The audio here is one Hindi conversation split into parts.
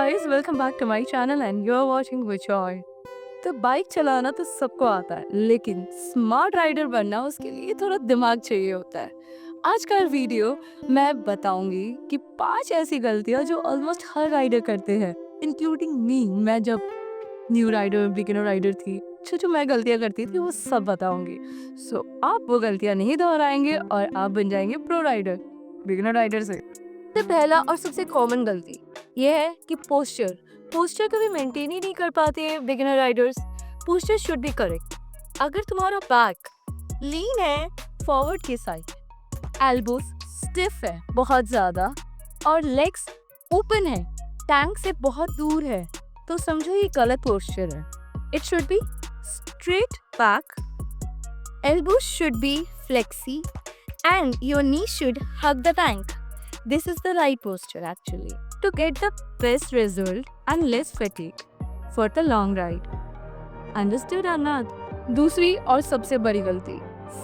guys, welcome back to my channel and you're watching with joy. तो बाइक चलाना तो सबको आता है, लेकिन स्मार्ट राइडर बनना उसके लिए थोड़ा दिमाग चाहिए होता है। आज का वीडियो मैं बताऊंगी कि 5 ऐसी गलतियां जो ऑलमोस्ट हर राइडर करते हैं, इंक्लूडिंग मी। मैं जब न्यू राइडर, बिगिनर राइडर थी, जो मैं गलतियां करती थी वो सब बताऊंगी। सो आप वो गलतियां नहीं दोहराएंगे और आप बन जाएंगे प्रो राइडर, बिगिनर राइडर से। तो पहला और सबसे कॉमन गलती ये है कि पोस्चर कभी मेंटेन ही नहीं कर पाते हैं beginner Riders. Posture should be correct. अगर तुम्हारा बैक लीन है फॉरवर्ड की साइड, एल्बोस स्टिफ है बहुत ज्यादा और लेग्स ओपन है, टैंक से बहुत दूर है, तो समझो ये गलत पोस्चर है। It should be straight back, elbows should be flexy and your knee should hug the tank. This is the right posture actually to get the best result and less fatigue for the long ride. Understood or not? दूसरी और सबसे बड़ी गलती,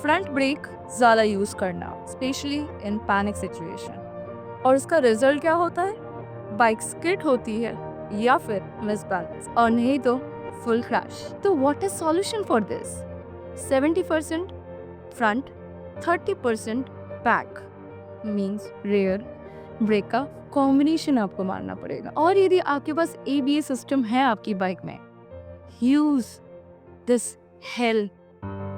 फ्रंट ब्रेक ज़्यादा यूज़ करना, स्पेशली इन पैनिक सिचुएशन। और उसका रिजल्ट क्या होता है? बाइक स्किड होती है या फिर मिसबैलेंस, और नहीं तो फुल क्रैश। तो what is solution for this? 70% front, 30% back means rear brake का कॉम्बिनेशन आपको मारना पड़ेगा। और यदि आपके पास ABS सिस्टम है आपकी बाइक में, use this hello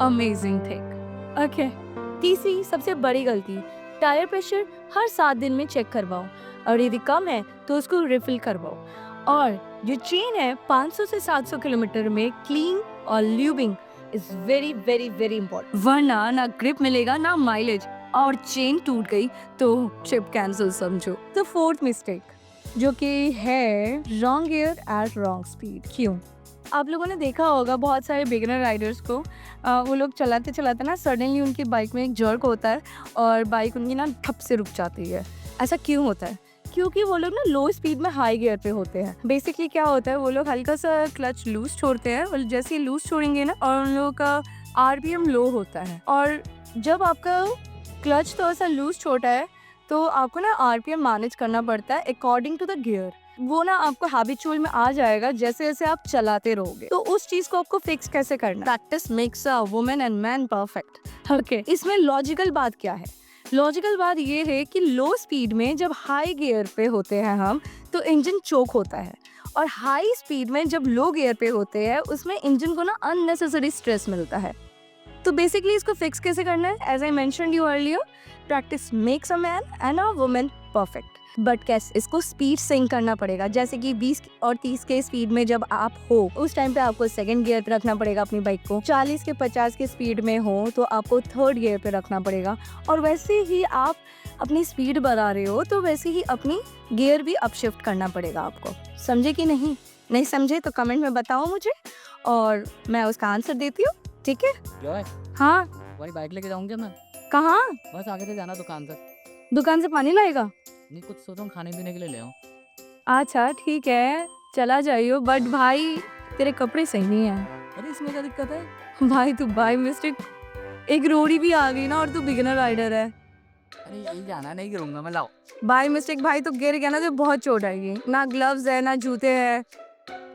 amazing thing. Okay, तीसरी सबसे बड़ी गलती, टायर प्रेशर हर 7 दिन में चेक करवाओ और यदि कम है तो उसको रिफिल करवाओ। और जो चेन है 500 से 700 किलोमीटर में क्लीन और lubing is very very very important, वरना ना ग्रिप मिलेगा ना माइलेज, और चेन टूट गई तो ट्रिप कैंसिल समझो। तो फोर्थ मिस्टेक जो कि है wrong gear at wrong speed. क्यों? आप लोगों ने देखा होगा बहुत सारे बिगिनर राइडर्स को, वो लोग चलाते चलाते ना सडनली उनकी बाइक में एक जर्क होता है और बाइक उनकी ना ठप से रुक जाती है। ऐसा क्यों होता है? क्योंकि वो लोग ना लो स्पीड में हाई गियर पे होते हैं। बेसिकली क्या होता है, वो लोग हल्का सा क्लच लूज छोड़ते हैं और जैसे ही लूज छोड़ेंगे ना, और उन लोगों का RPM लो होता है। और जब आपका क्लच थोड़ा सा लूज छोटा है तो आपको ना RPM मैनेज करना पड़ता है अकॉर्डिंग टू द गियर। वो ना आपको हैबिचुअल में आ जाएगा जैसे जैसे आप चलाते रहोगे। तो उस चीज को आपको फिक्स कैसे करना? Practice makes a woman and man perfect. Okay, इसमें लॉजिकल बात क्या है? लॉजिकल बात ये है कि लो स्पीड में जब हाई गियर पे होते हैं हम, तो इंजन चोक होता है, और हाई स्पीड में जब लो गियर पे होते हैं उसमें इंजन को ना अननेसेसरी स्ट्रेस मिलता है। तो बेसिकली इसको फिक्स कैसे करना है? As I mentioned you earlier, practice makes a man and a woman perfect. But कैसे? इसको स्पीड सिंक करना पड़ेगा। जैसे कि 20 और 30 के स्पीड में जब आप हो, उस टाइम पे आपको सेकंड गियर पे रखना पड़ेगा अपनी बाइक को। 40 के 50 के स्पीड में हो तो आपको थर्ड गियर पे रखना पड़ेगा। और वैसे ही आप अपनी स्पीड बढ़ा रहे हो तो वैसे ही अपनी गियर भी अपशिफ्ट करना पड़ेगा आपको। समझे कि नहीं? नहीं समझे तो कमेंट में बताओ मुझे और मैं उसका आंसर देती हूँ, ठीक है? जॉय, हाँ, तुम्हारी बाइक लेके जाऊंगा मैं। कहाँ? बस आगे से जाना दुकान तक। दुकान से पानी लाएगा? नहीं, कुछ सोचो खाने पीने के लिए ले आओ। अच्छा ठीक है, चला जाइयो, बट भाई तेरे कपड़े सही नहीं है। अरे इसमें क्या दिक्कत है? भाई तू बाय मिस्टेक एक रोड़ी भी आ गई ना, और तू बिगिनर राइडर है। अरे यही जाना, नहीं गिरूंगा मैं, लाओ। बाय मिस्टेक भाई तो गिर गया ना तो बहुत चोट आएगी। ना ग्लव्स है, ना जूते हैं,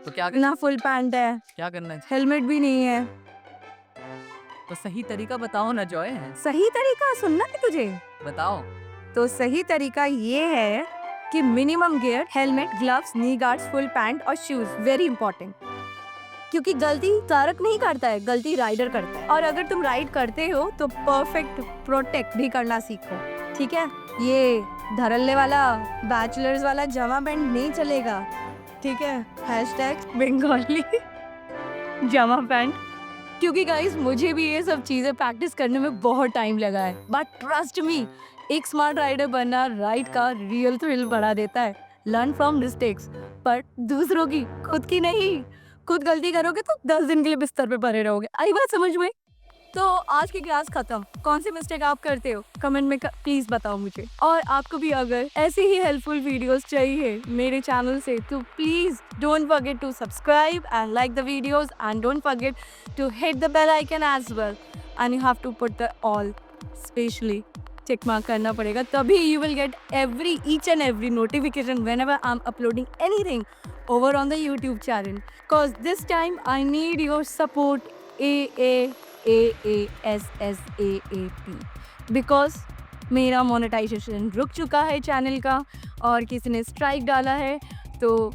तो क्या ना फुल पैंट है, क्या करना है? हेलमेट भी नहीं है। तो सही तरीका बताओ ना जॉय। सही तरीका सुनना है तुझे? बताओ। तो सही तरीका ये है कि मिनिमम गियर, हेलमेट, ग्लव्स, नी गार्ड्स, फुल पैंट और शूज वेरी इंपॉर्टेंट। क्योंकि गलती चालक नहीं करता है, गलती राइडर करता है। और अगर तुम राइड करते हो तो परफेक्ट प्रोटेक्ट भी करना सीखो, ठीक है? ये धड़ल्ले वाला बैचलर्स वाला जमा पैंट नहीं चलेगा, ठीक है? हैशटैग बंगाली जमा पैंट। क्योंकि गाइस मुझे भी ये सब चीजें प्रैक्टिस करने में बहुत टाइम लगा है, बट ट्रस्ट मी, एक स्मार्ट राइडर बनना राइड का रियल थ्रिल बढ़ा देता है। लर्न फ्रॉम मिस्टेक्स, पर दूसरों की, खुद की नहीं। खुद गलती करोगे तो 10 दिन के लिए बिस्तर पे पड़े रहोगे। आई बात समझ में? तो आज की क्लास खत्म। कौन सी मिस्टेक आप करते हो कमेंट में प्लीज बताओ मुझे। और आपको भी अगर ऐसे ही हेल्पफुल वीडियोस चाहिए मेरे चैनल से तो please don't forget to subscribe and like the videos and don't forget to hit the bell icon as well and you have to put the all specially tick mark करना पड़ेगा, तभी you will get each and every notification whenever I'm uploading anything over on the YouTube channel. Cause this time I need your support AAAASSAAP because मेरा मोनेटाइजेशन रुक चुका है चैनल का और किसी ने स्ट्राइक डाला है, तो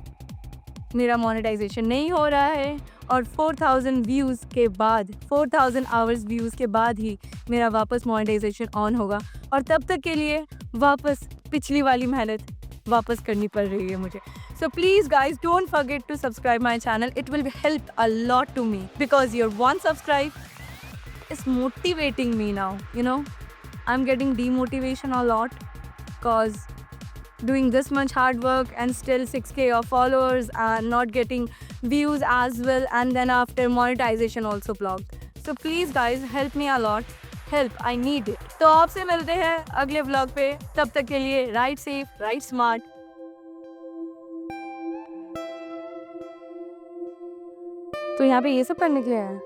मेरा मोनेटाइजेशन नहीं हो रहा है और 4000 व्यूज़ के बाद 4000 आवर्स व्यूज़ के बाद ही मेरा वापस मोनेटाइजेशन ऑन होगा और तब तक के लिए वापस पिछली वाली मेहनत वापस करनी पड़ रही है मुझे. So please guys, don't forget to subscribe my channel. It will help a lot to me because your one subscribe is motivating me now. You know, I'm getting demotivation a lot because doing this much hard work and still 6k of followers and not getting views as well, and then after monetization also blocked. So please guys, help me a lot. Help, I need it. तो आपसे मिलते हैं अगले vlog पे. तब तक के लिए ride safe, ride smart. तो यहाँ पे ये सब करने के लिए आया,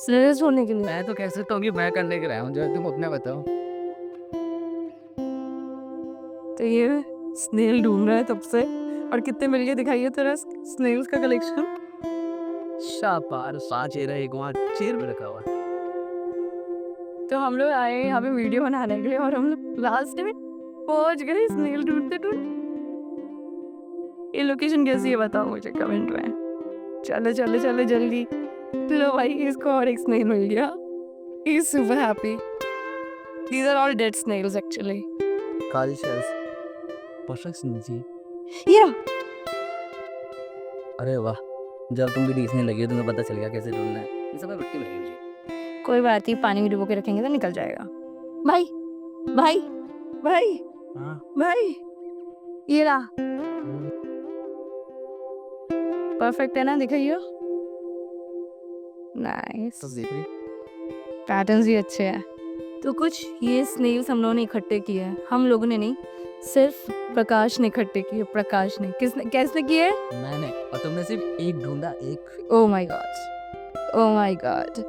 स्नेल्स ढूंढने के लिए. मैं तो कह सकता हूँ कि मैं करने के रहा हूँ, जो तुम अपने बताओ. तो ये स्नेल ढूंढ रहा है तब से. और कितने मिल गए दिखाइए तेरा स्नेल्स का कलेक्शन. शाबाश, 5 चेयर है, एक वहाँ चेयर में रखा हुआ है. तो हम लोग आए यहाँ पे वीडियो बनाने के लिए और हम लोग लास्ट में पहुँच गए स्नेल ढूंढते ढूंढते. ये लोकेशन कैसी है बताओ मुझे कमेंट में. चलो चलो चलो जल्दी. लो भाई, इसको और एक स्नेल मिल गया. He is super happy. These are all dead snails actually. खाली शेल्स. परफेक्शन जी. ये अरे वाह, जब तुम भी डीसने लगी हो तुम्हें पता चल गया कैसे ढूंढना है. ये सब मिट्टी लगी मुझे. कोई बात नहीं, पानी में डुबो के रखेंगे तो निकल जाएगा. भाई भाई भाई हाँ. भाई, ये रहा. परफेक्ट है ना, दिखाइए. नाइस. तो देख रही. पैटर्न्स भी अच्छे हैं. तो कुछ ये स्नेल्स हम लोगों ने इकट्ठे किए हैं. हम लोगों ने नहीं, सिर्फ प्रकाश ने इकट्ठे किए. प्रकाश ने किसने कैसे किए? मैंने. और तुमने सिर्फ एक ढूंढा, एक. Oh my God, oh my God.